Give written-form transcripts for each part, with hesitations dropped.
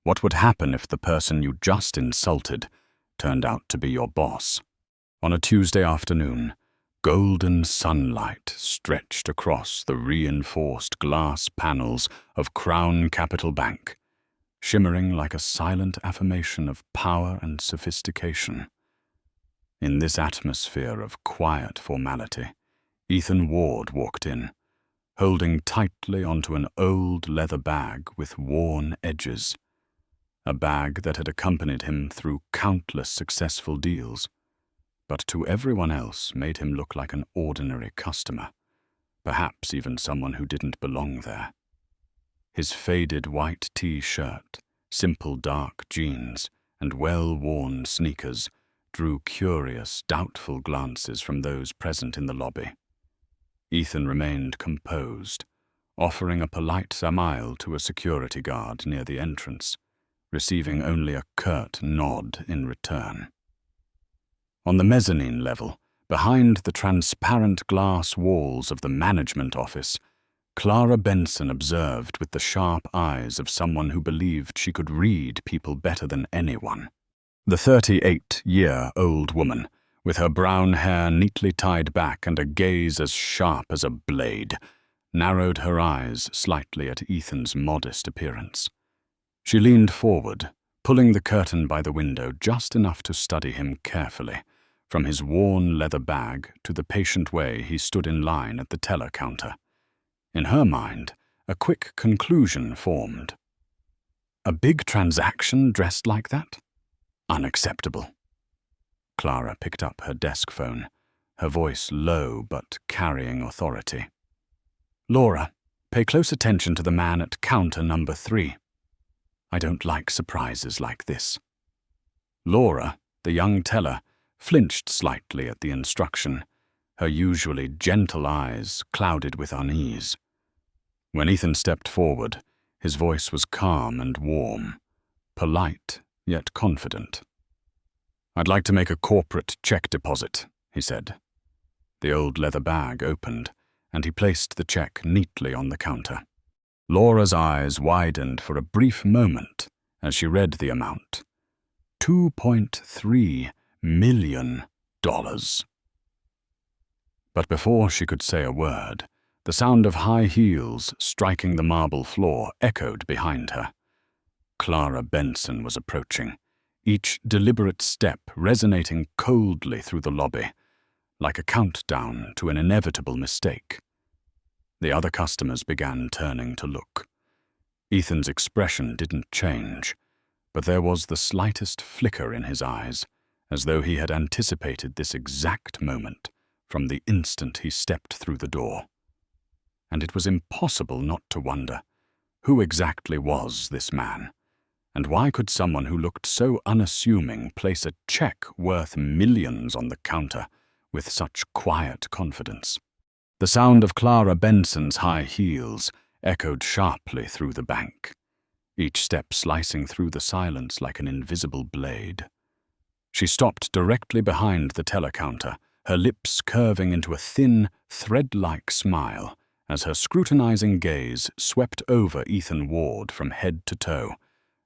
What would happen if the person you just insulted turned out to be your boss? On a Tuesday afternoon, golden sunlight stretched across the reinforced glass panels of Crown Capital Bank, shimmering like a silent affirmation of power and sophistication. In this atmosphere of quiet formality, Ethan Ward walked in, holding tightly onto an old leather bag with worn edges, a bag that had accompanied him through countless successful deals, but to everyone else made him look like an ordinary customer, perhaps even someone who didn't belong there. His faded white T-shirt, simple dark jeans, and well-worn sneakers drew curious, doubtful glances from those present in the lobby. Ethan remained composed, offering a polite smile to a security guard near the entrance, receiving only a curt nod in return. On the mezzanine level, behind the transparent glass walls of the management office, Clara Benson observed with the sharp eyes of someone who believed she could read people better than anyone. The 38-year-old woman, with her brown hair neatly tied back and a gaze as sharp as a blade, narrowed her eyes slightly at Ethan's modest appearance. She leaned forward, pulling the curtain by the window just enough to study him carefully, from his worn leather bag to the patient way he stood in line at the teller counter. In her mind, a quick conclusion formed. A big transaction dressed like that? Unacceptable. Clara picked up her desk phone, her voice low but carrying authority. Laura, pay close attention to the man at counter number 3. I don't like surprises like this. Laura, the young teller, flinched slightly at the instruction, her usually gentle eyes clouded with unease. When Ethan stepped forward, his voice was calm and warm, polite yet confident. I'd like to make a corporate check deposit, he said. The old leather bag opened, and he placed the check neatly on the counter. Laura's eyes widened for a brief moment as she read the amount. $2.3 million. But before she could say a word, the sound of high heels striking the marble floor echoed behind her. Clara Benson was approaching, each deliberate step resonating coldly through the lobby, like a countdown to an inevitable mistake. The other customers began turning to look. Ethan's expression didn't change, but there was the slightest flicker in his eyes, as though he had anticipated this exact moment from the instant he stepped through the door. And it was impossible not to wonder, who exactly was this man? And why could someone who looked so unassuming place a check worth millions on the counter with such quiet confidence? The sound of Clara Benson's high heels echoed sharply through the bank, each step slicing through the silence like an invisible blade. She stopped directly behind the teller counter, her lips curving into a thin, thread-like smile as her scrutinizing gaze swept over Ethan Ward from head to toe,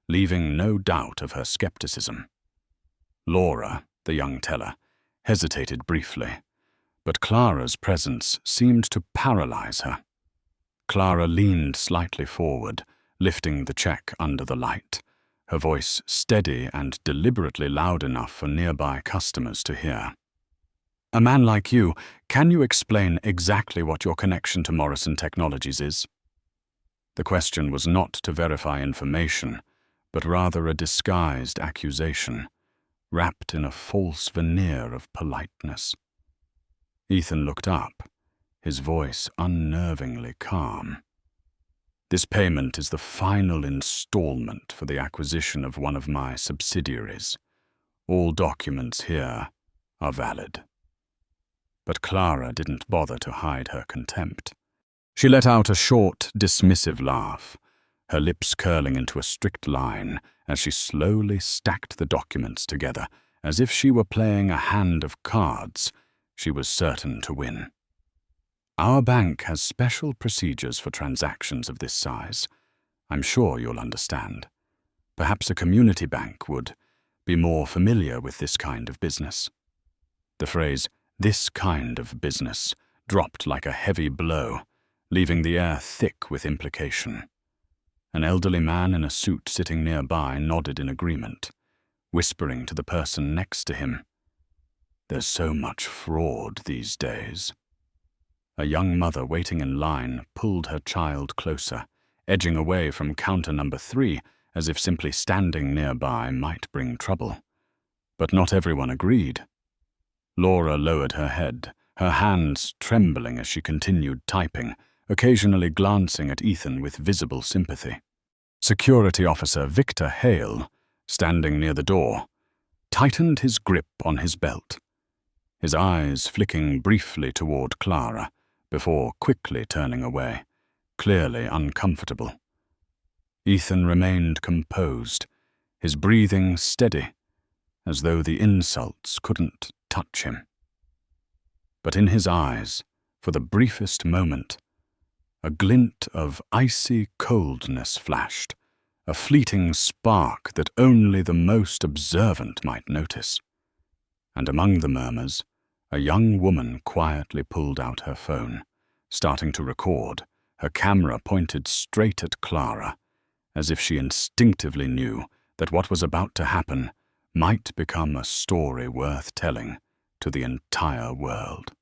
leaving no doubt of her skepticism. Laura, the young teller, hesitated briefly, but Clara's presence seemed to paralyze her. Clara leaned slightly forward, lifting the check under the light, her voice steady and deliberately loud enough for nearby customers to hear. A man like you, can you explain exactly what your connection to Morrison Technologies is? The question was not to verify information, but rather a disguised accusation, wrapped in a false veneer of politeness. Ethan looked up, his voice unnervingly calm. This payment is the final installment for the acquisition of one of my subsidiaries. All documents here are valid. But Clara didn't bother to hide her contempt. She let out a short, dismissive laugh, her lips curling into a strict line as she slowly stacked the documents together, as if she were playing a hand of cards she was certain to win. Our bank has special procedures for transactions of this size. I'm sure you'll understand. Perhaps a community bank would be more familiar with this kind of business. The phrase, "this kind of business," dropped like a heavy blow, leaving the air thick with implication. An elderly man in a suit sitting nearby nodded in agreement, whispering to the person next to him, "There's so much fraud these days." A young mother waiting in line pulled her child closer, edging away from counter number 3 as if simply standing nearby might bring trouble. But not everyone agreed. Laura lowered her head, her hands trembling as she continued typing, occasionally glancing at Ethan with visible sympathy. Security Officer Victor Hale, standing near the door, tightened his grip on his belt, his eyes flicking briefly toward Clara before quickly turning away, clearly uncomfortable. Ethan remained composed, his breathing steady, as though the insults couldn't touch him. But in his eyes, for the briefest moment, a glint of icy coldness flashed, a fleeting spark that only the most observant might notice. And among the murmurs, a young woman quietly pulled out her phone, starting to record, her camera pointed straight at Clara, as if she instinctively knew that what was about to happen might become a story worth telling to the entire world.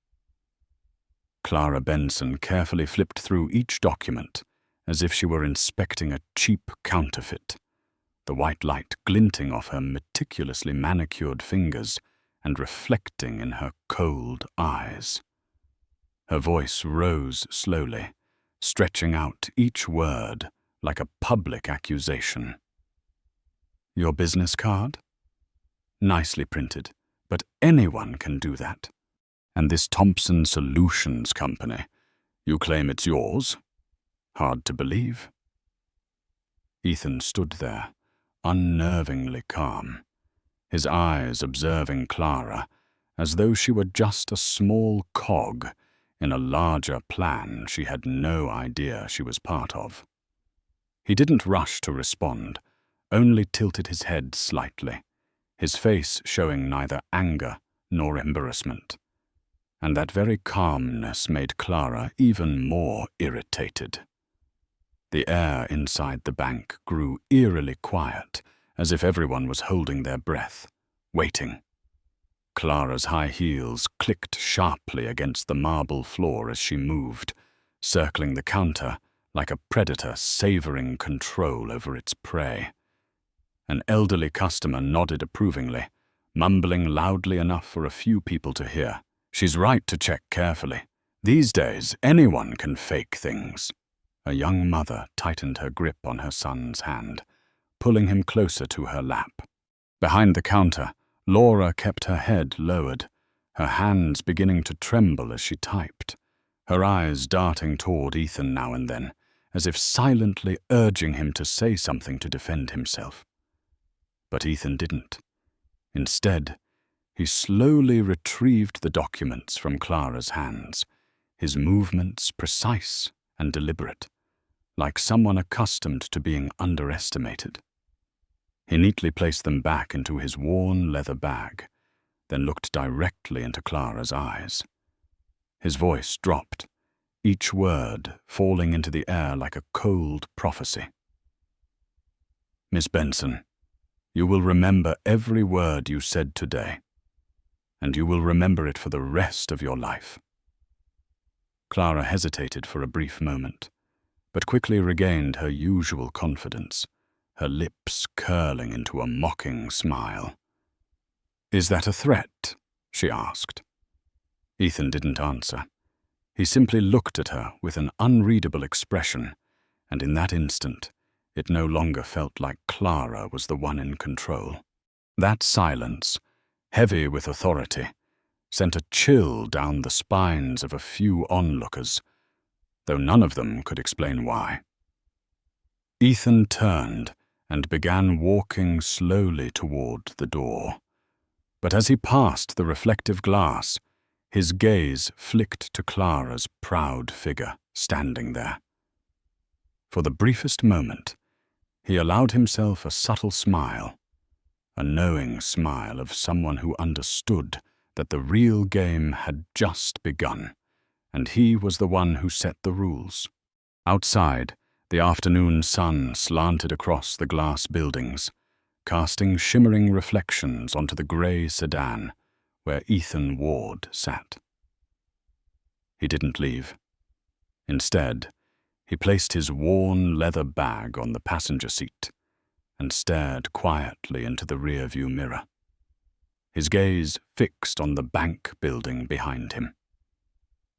Clara Benson carefully flipped through each document as if she were inspecting a cheap counterfeit, the white light glinting off her meticulously manicured fingers and reflecting in her cold eyes. Her voice rose slowly, stretching out each word like a public accusation. "Your business card? Nicely printed, but anyone can do that. And this Thompson Solutions Company, you claim it's yours? Hard to believe." Ethan stood there, unnervingly calm, his eyes observing Clara as though she were just a small cog in a larger plan she had no idea she was part of. He didn't rush to respond, only tilted his head slightly, his face showing neither anger nor embarrassment. And that very calmness made Clara even more irritated. The air inside the bank grew eerily quiet, as if everyone was holding their breath, waiting. Clara's high heels clicked sharply against the marble floor as she moved, circling the counter like a predator savoring control over its prey. An elderly customer nodded approvingly, mumbling loudly enough for a few people to hear. "She's right to check carefully. These days, anyone can fake things." A young mother tightened her grip on her son's hand, pulling him closer to her lap. Behind the counter, Laura kept her head lowered, her hands beginning to tremble as she typed, her eyes darting toward Ethan now and then, as if silently urging him to say something to defend himself. But Ethan didn't. Instead, he slowly retrieved the documents from Clara's hands, his movements precise and deliberate, like someone accustomed to being underestimated. He neatly placed them back into his worn leather bag, then looked directly into Clara's eyes. His voice dropped, each word falling into the air like a cold prophecy. "Miss Benson, you will remember every word you said today, and you will remember it for the rest of your life." Clara hesitated for a brief moment, but quickly regained her usual confidence, her lips curling into a mocking smile. "Is that a threat?" she asked. Ethan didn't answer. He simply looked at her with an unreadable expression, and in that instant, it no longer felt like Clara was the one in control. That silence, heavy with authority, sent a chill down the spines of a few onlookers, though none of them could explain why. Ethan turned and began walking slowly toward the door. But as he passed the reflective glass, his gaze flicked to Clara's proud figure standing there. For the briefest moment, He allowed himself a subtle smile, a knowing smile of someone who understood that the real game had just begun, and he was the one who set the rules. Outside, the afternoon sun slanted across the glass buildings, casting shimmering reflections onto the grey sedan where Ethan Ward sat. He didn't leave. Instead, he placed his worn leather bag on the passenger seat and stared quietly into the rearview mirror, his gaze fixed on the bank building behind him.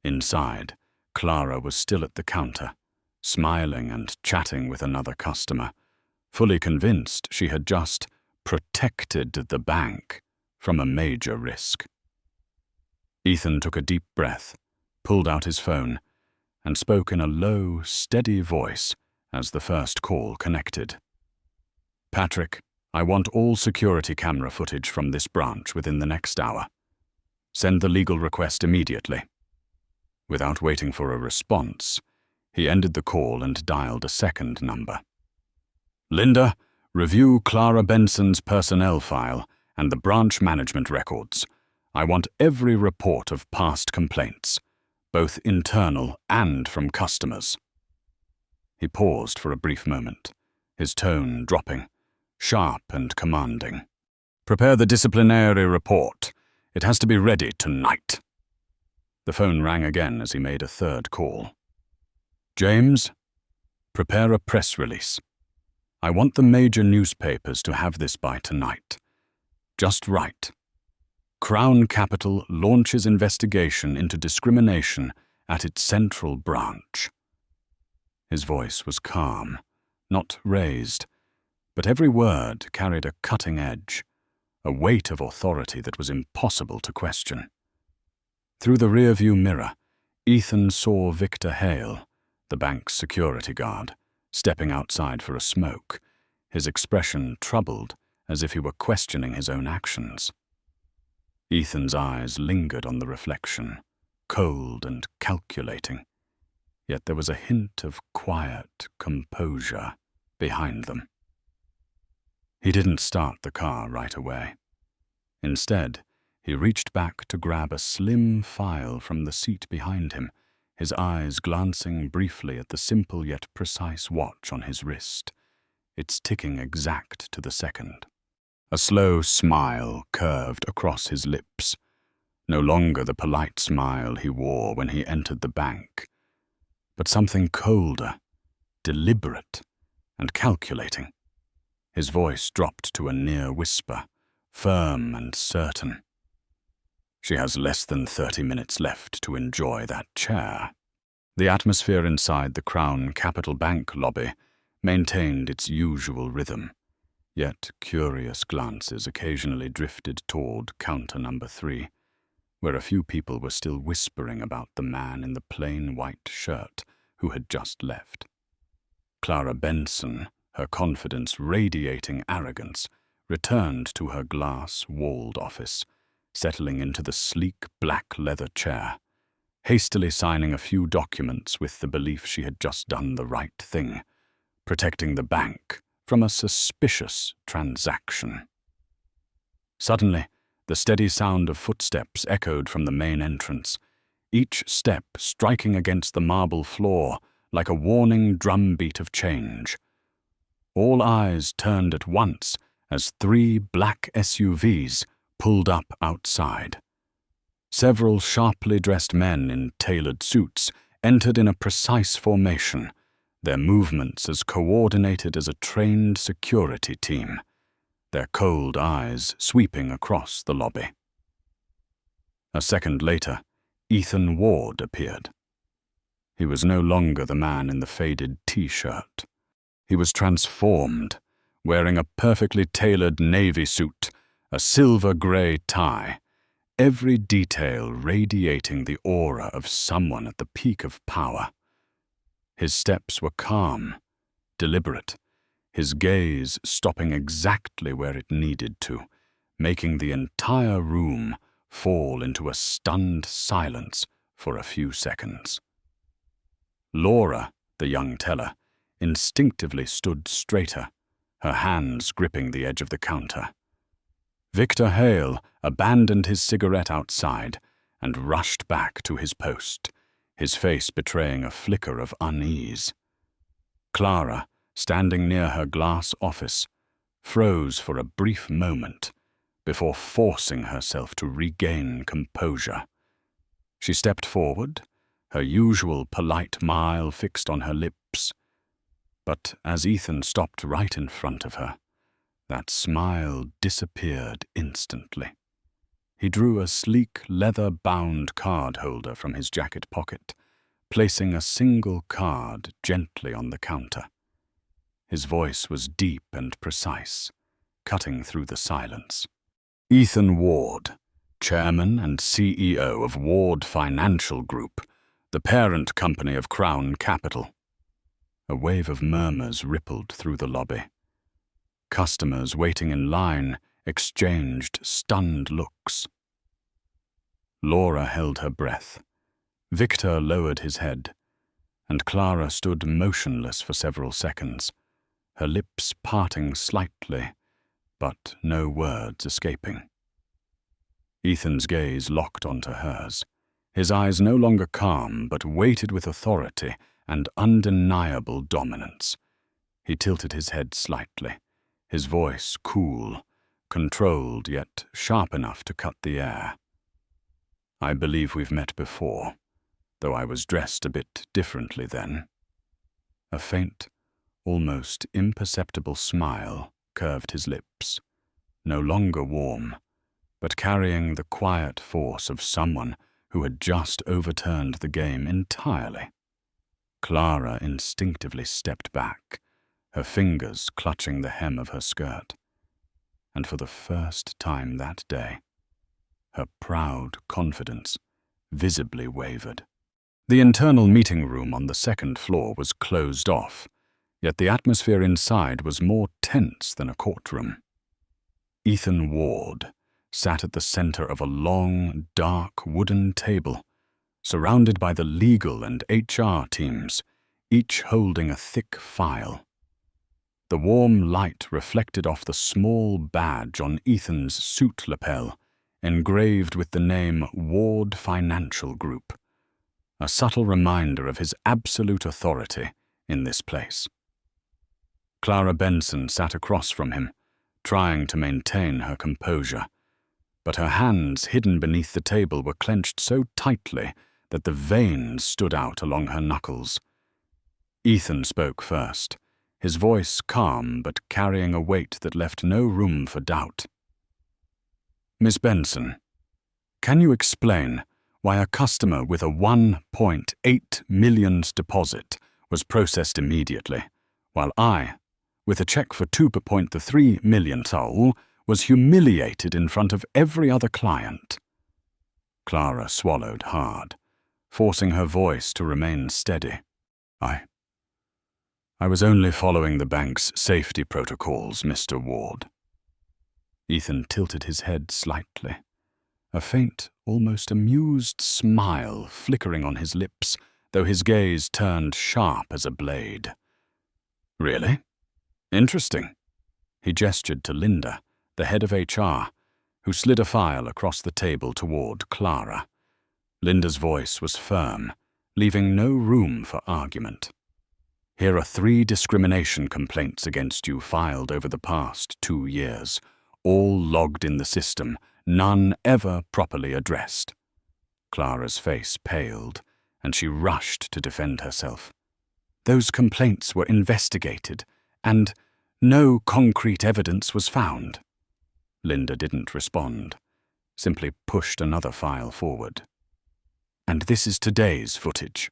Inside, Clara was still at the counter, smiling and chatting with another customer, fully convinced she had just protected the bank from a major risk. Ethan took a deep breath, pulled out his phone, and spoke in a low, steady voice as the first call connected. "Patrick, I want all security camera footage from this branch within the next hour. Send the legal request immediately." Without waiting for a response, he ended the call and dialed a second number. "Linda, review Clara Benson's personnel file and the branch management records. I want every report of past complaints, both internal and from customers." He paused for a brief moment, his tone dropping, sharp and commanding. "Prepare the disciplinary report. It has to be ready tonight." The phone rang again as he made a third call. "James, prepare a press release. I want the major newspapers to have this by tonight. Just right. Crown Capital launches investigation into discrimination at its central branch." His voice was calm, not raised, but every word carried a cutting edge, a weight of authority that was impossible to question. Through the rearview mirror, Ethan saw Victor Hale, the bank's security guard, stepping outside for a smoke, his expression troubled as if he were questioning his own actions. Ethan's eyes lingered on the reflection, cold and calculating, yet there was a hint of quiet composure behind them. He didn't start the car right away. Instead, he reached back to grab a slim file from the seat behind him, his eyes glancing briefly at the simple yet precise watch on his wrist, its ticking exact to the second. A slow smile curved across his lips, no longer the polite smile he wore when he entered the bank, but something colder, deliberate, and calculating. His voice dropped to a near whisper, firm and certain. "She has less than 30 minutes left to enjoy that chair." The atmosphere inside the Crown Capital Bank lobby maintained its usual rhythm, yet curious glances occasionally drifted toward counter number 3, where a few people were still whispering about the man in the plain white shirt who had just left. Clara Benson, her confidence radiating arrogance, returned to her glass-walled office, settling into the sleek black leather chair, hastily signing a few documents with the belief she had just done the right thing, protecting the bank from a suspicious transaction. Suddenly, the steady sound of footsteps echoed from the main entrance, each step striking against the marble floor like a warning drumbeat of change. All eyes turned at once as 3 black SUVs pulled up outside. Several sharply dressed men in tailored suits entered in a precise formation, their movements as coordinated as a trained security team, their cold eyes sweeping across the lobby. A second later, Ethan Ward appeared. He was no longer the man in the faded T-shirt. He was transformed, wearing a perfectly tailored navy suit, a silver-gray tie, every detail radiating the aura of someone at the peak of power. His steps were calm, deliberate, his gaze stopping exactly where it needed to, making the entire room fall into a stunned silence for a few seconds. Laura, the young teller, instinctively stood straighter, her hands gripping the edge of the counter. Victor Hale abandoned his cigarette outside and rushed back to his post, his face betraying a flicker of unease. Clara, standing near her glass office, froze for a brief moment before forcing herself to regain composure. She stepped forward, her usual polite smile fixed on her lips. But as Ethan stopped right in front of her, that smile disappeared instantly. He drew a sleek, leather-bound card holder from his jacket pocket, placing a single card gently on the counter. His voice was deep and precise, cutting through the silence. Ethan Ward, Chairman and CEO of Ward Financial Group, the parent company of Crown Capital. A wave of murmurs rippled through the lobby. Customers waiting in line exchanged stunned looks. Laura held her breath. Victor lowered his head, and Clara stood motionless for several seconds, her lips parting slightly, but no words escaping. Ethan's gaze locked onto hers, his eyes no longer calm but weighted with authority and undeniable dominance. He tilted his head slightly, his voice cool, controlled yet sharp enough to cut the air. "I believe we've met before, though I was dressed a bit differently then." A faint, almost imperceptible smile curved his lips, no longer warm, but carrying the quiet force of someone who had just overturned the game entirely. Clara instinctively stepped back, her fingers clutching the hem of her skirt. And for the first time that day, her proud confidence visibly wavered. The internal meeting room on the second floor was closed off, yet the atmosphere inside was more tense than a courtroom. Ethan Ward sat at the center of a long, dark wooden table, surrounded by the legal and HR teams, each holding a thick file. The warm light reflected off the small badge on Ethan's suit lapel, engraved with the name Ward Financial Group, a subtle reminder of his absolute authority in this place. Clara Benson sat across from him, trying to maintain her composure, but her hands hidden beneath the table were clenched so tightly that the veins stood out along her knuckles. Ethan spoke first, his voice calm but carrying a weight that left no room for doubt. "Miss Benson, can you explain why a customer with a $1.8 million deposit was processed immediately, while I, with a check for $2.3 million, was humiliated in front of every other client?" Clara swallowed hard, forcing her voice to remain steady. I was only following the bank's safety protocols, Mr. Ward." Ethan tilted his head slightly, a faint, almost amused smile flickering on his lips, though his gaze turned sharp as a blade. "Really? Interesting." He gestured to Linda, the head of HR, who slid a file across the table toward Clara. Linda's voice was firm, leaving no room for argument. "Here are 3 discrimination complaints against you filed over the past 2 years, all logged in the system, none ever properly addressed." Clara's face paled, and she rushed to defend herself. "Those complaints were investigated, and no concrete evidence was found." Linda didn't respond, simply pushed another file forward. "And this is today's footage."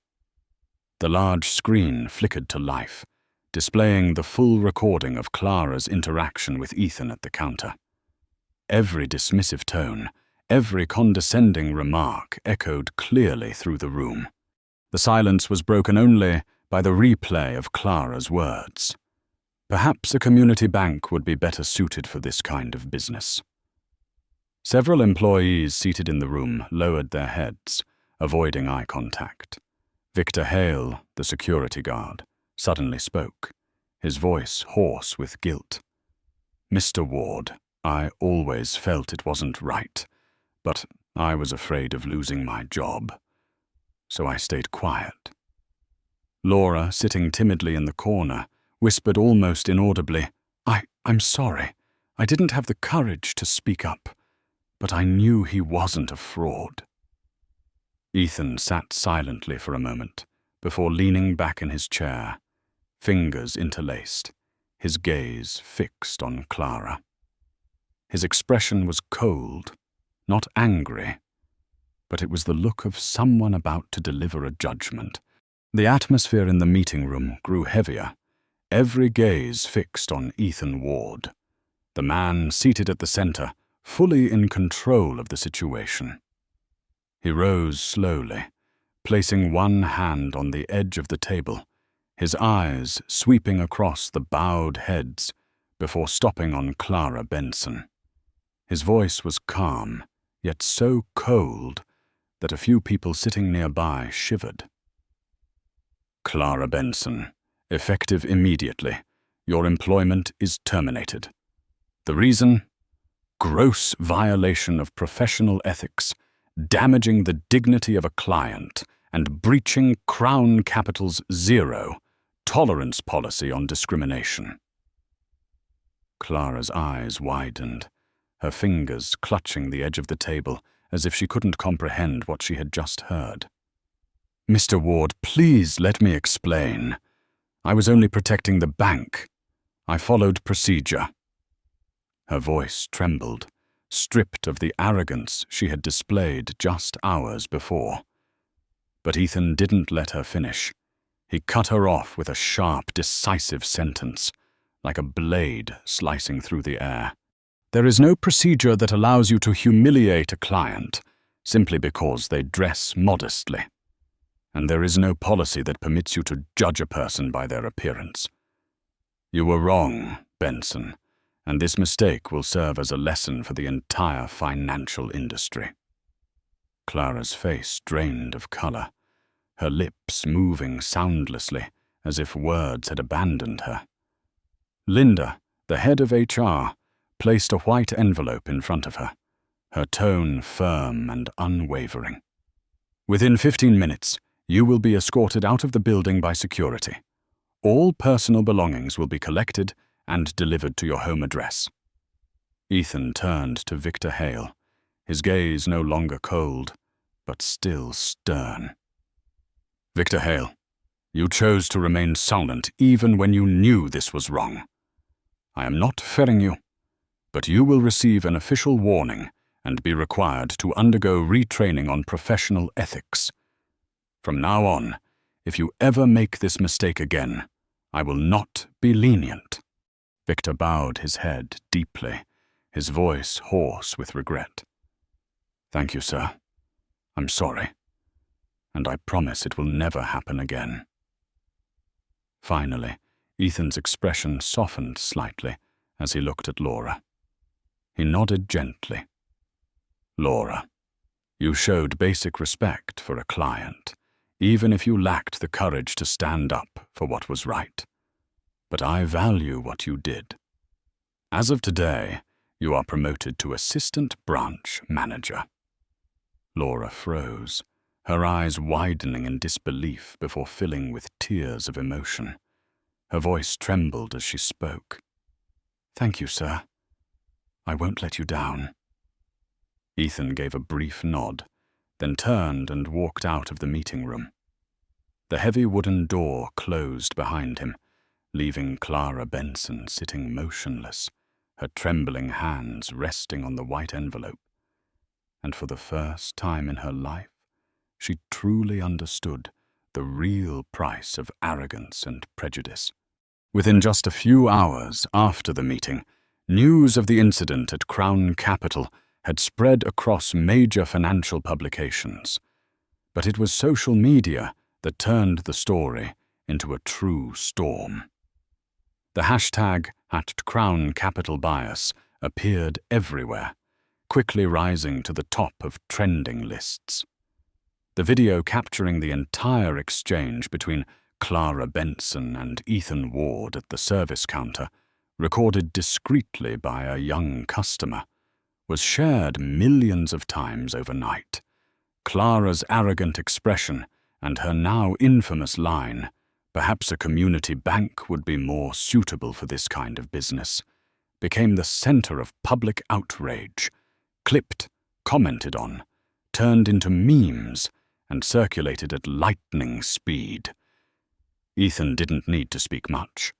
The large screen flickered to life, displaying the full recording of Clara's interaction with Ethan at the counter. Every dismissive tone, every condescending remark echoed clearly through the room. The silence was broken only by the replay of Clara's words. Perhaps a community bank would be better suited for this kind of business. Several employees seated in the room lowered their heads, avoiding eye contact. Victor Hale, the security guard, suddenly spoke, his voice hoarse with guilt. "Mr. Ward, I always felt it wasn't right, but I was afraid of losing my job, so I stayed quiet." Laura, sitting timidly in the corner, whispered almost inaudibly, I'm sorry. I didn't have the courage to speak up, but I knew he wasn't a fraud." Ethan sat silently for a moment before leaning back in his chair, fingers interlaced, his gaze fixed on Clara. His expression was cold, not angry, but it was the look of someone about to deliver a judgment. The atmosphere in the meeting room grew heavier, every gaze fixed on Ethan Ward, the man seated at the center, fully in control of the situation. He rose slowly, placing one hand on the edge of the table, his eyes sweeping across the bowed heads before stopping on Clara Benson. His voice was calm, yet so cold that a few people sitting nearby shivered. "Clara Benson, effective immediately. Your employment is terminated. The reason? Gross violation of professional ethics, damaging the dignity of a client, and breaching Crown Capital's zero tolerance policy on discrimination." Clara's eyes widened, her fingers clutching the edge of the table as if she couldn't comprehend what she had just heard. "Mr. Ward, please let me explain. I was only protecting the bank. I followed procedure." Her voice trembled, stripped of the arrogance she had displayed just hours before. But Ethan didn't let her finish. He cut her off with a sharp, decisive sentence, like a blade slicing through the air. "There is no procedure that allows you to humiliate a client simply because they dress modestly. And there is no policy that permits you to judge a person by their appearance. You were wrong, Benson, and this mistake will serve as a lesson for the entire financial industry." Clara's face drained of color, her lips moving soundlessly as if words had abandoned her. Linda, the head of HR, placed a white envelope in front of her, her tone firm and unwavering. "Within 15 minutes, you will be escorted out of the building by security. All personal belongings will be collected and delivered to your home address." Ethan turned to Victor Hale, his gaze no longer cold, but still stern. "Victor Hale, you chose to remain silent even when you knew this was wrong. I am not fearing you, but you will receive an official warning and be required to undergo retraining on professional ethics. From now on, if you ever make this mistake again, I will not be lenient." Victor bowed his head deeply, his voice hoarse with regret. "Thank you, sir. I'm sorry, and I promise it will never happen again." Finally, Ethan's expression softened slightly as he looked at Laura. He nodded gently. "Laura, you showed basic respect for a client, even if you lacked the courage to stand up for what was right. But I value what you did. As of today, you are promoted to assistant branch manager." Laura froze, her eyes widening in disbelief before filling with tears of emotion. Her voice trembled as she spoke. "Thank you, sir. I won't let you down." Ethan gave a brief nod, then turned and walked out of the meeting room. The heavy wooden door closed behind him, leaving Clara Benson sitting motionless, her trembling hands resting on the white envelope. And for the first time in her life, she truly understood the real price of arrogance and prejudice. Within just a few hours after the meeting, news of the incident at Crown Capital had spread across major financial publications. But it was social media that turned the story into a true storm. The hashtag @CrownCapitalBias appeared everywhere, quickly rising to the top of trending lists. The video capturing the entire exchange between Clara Benson and Ethan Ward at the service counter, recorded discreetly by a young customer, was shared millions of times overnight. Clara's arrogant expression and her now infamous line, "Perhaps a community bank would be more suitable for this kind of business," became the center of public outrage, clipped, commented on, turned into memes, and circulated at lightning speed. Ethan didn't need to speak much.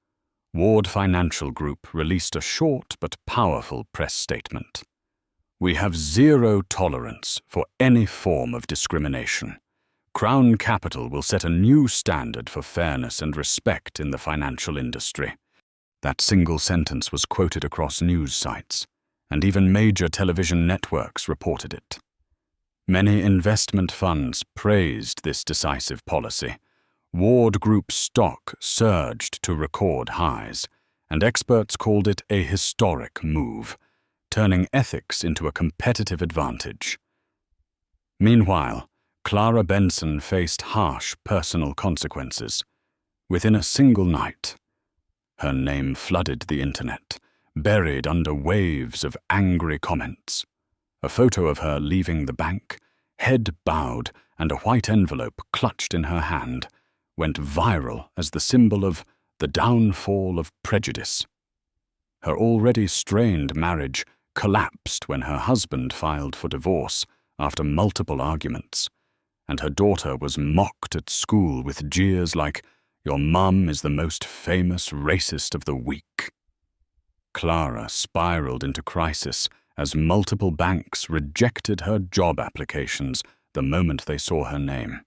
Ward Financial Group released a short but powerful press statement. "We have zero tolerance for any form of discrimination. Crown Capital will set a new standard for fairness and respect in the financial industry." That single sentence was quoted across news sites, and even major television networks reported it. Many investment funds praised this decisive policy. Ward Group's stock surged to record highs, and experts called it a historic move, turning ethics into a competitive advantage. Meanwhile, Clara Benson faced harsh personal consequences. Within a single night, her name flooded the internet, buried under waves of angry comments. A photo of her leaving the bank, head bowed and a white envelope clutched in her hand, went viral as the symbol of the downfall of prejudice. Her already strained marriage collapsed when her husband filed for divorce after multiple arguments, and her daughter was mocked at school with jeers like, "Your mum is the most famous racist of the week." Clara spiraled into crisis as multiple banks rejected her job applications the moment they saw her name.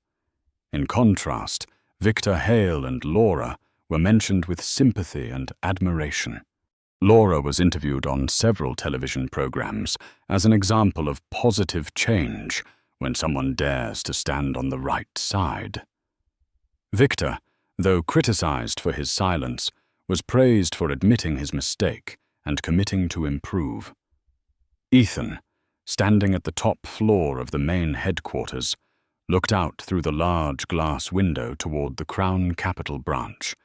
In contrast, Victor Hale and Laura were mentioned with sympathy and admiration. Laura was interviewed on several television programs as an example of positive change when someone dares to stand on the right side. Victor, though criticized for his silence, was praised for admitting his mistake and committing to improve. Ethan, standing at the top floor of the main headquarters, looked out through the large glass window toward the Crown Capital branch,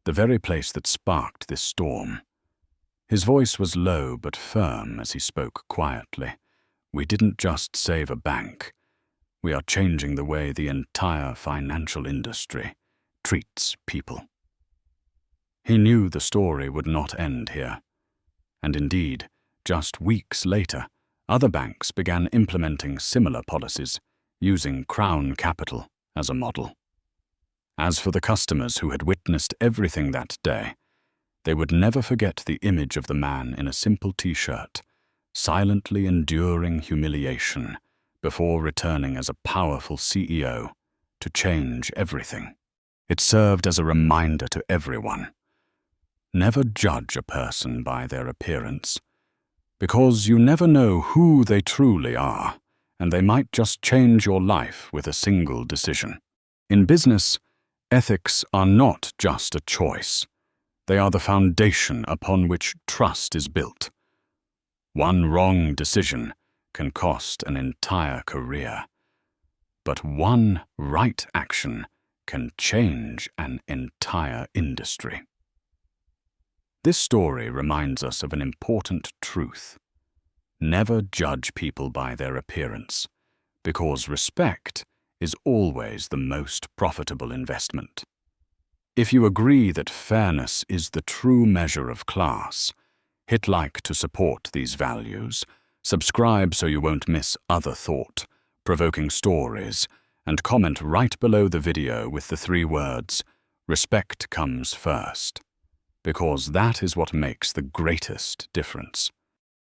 the very place that sparked this storm. His voice was low but firm as he spoke quietly. "We didn't just save a bank. We are changing the way the entire financial industry treats people." He knew the story would not end here. And indeed, just weeks later, other banks began implementing similar policies, using Crown Capital as a model. As for the customers who had witnessed everything that day, they would never forget the image of the man in a simple t-shirt, silently enduring humiliation before returning as a powerful CEO to change everything. It served as a reminder to everyone. Never judge a person by their appearance, because you never know who they truly are, and they might just change your life with a single decision. In business, ethics are not just a choice. They are the foundation upon which trust is built. One wrong decision can cost an entire career, but one right action can change an entire industry. This story reminds us of an important truth. Never judge people by their appearance, because respect is always the most profitable investment. If you agree that fairness is the true measure of class, hit like to support these values, subscribe so you won't miss other thought-provoking stories, and comment right below the video with the 3 words, "Respect comes first," because that is what makes the greatest difference.